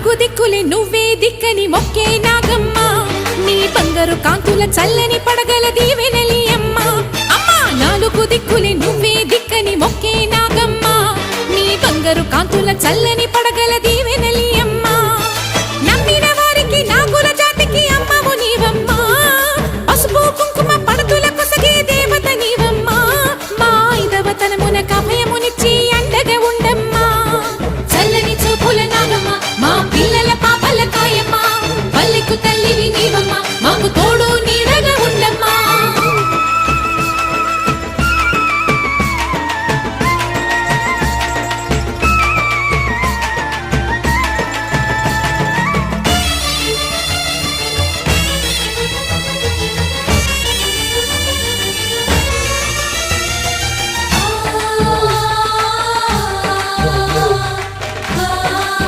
నాలుగు దిక్కులే నువ్వే దిక్కని మొక్కే నాగమ్మ నీ బంగారు కాంతుల చల్లని పడగల దీవెనలి అమ్మ అమ్మా నాలుగు దిక్కులే నువ్వే దిక్కని మొక్కే నాగమ్మ నీ బంగారు కాంతుల చల్లని పడగల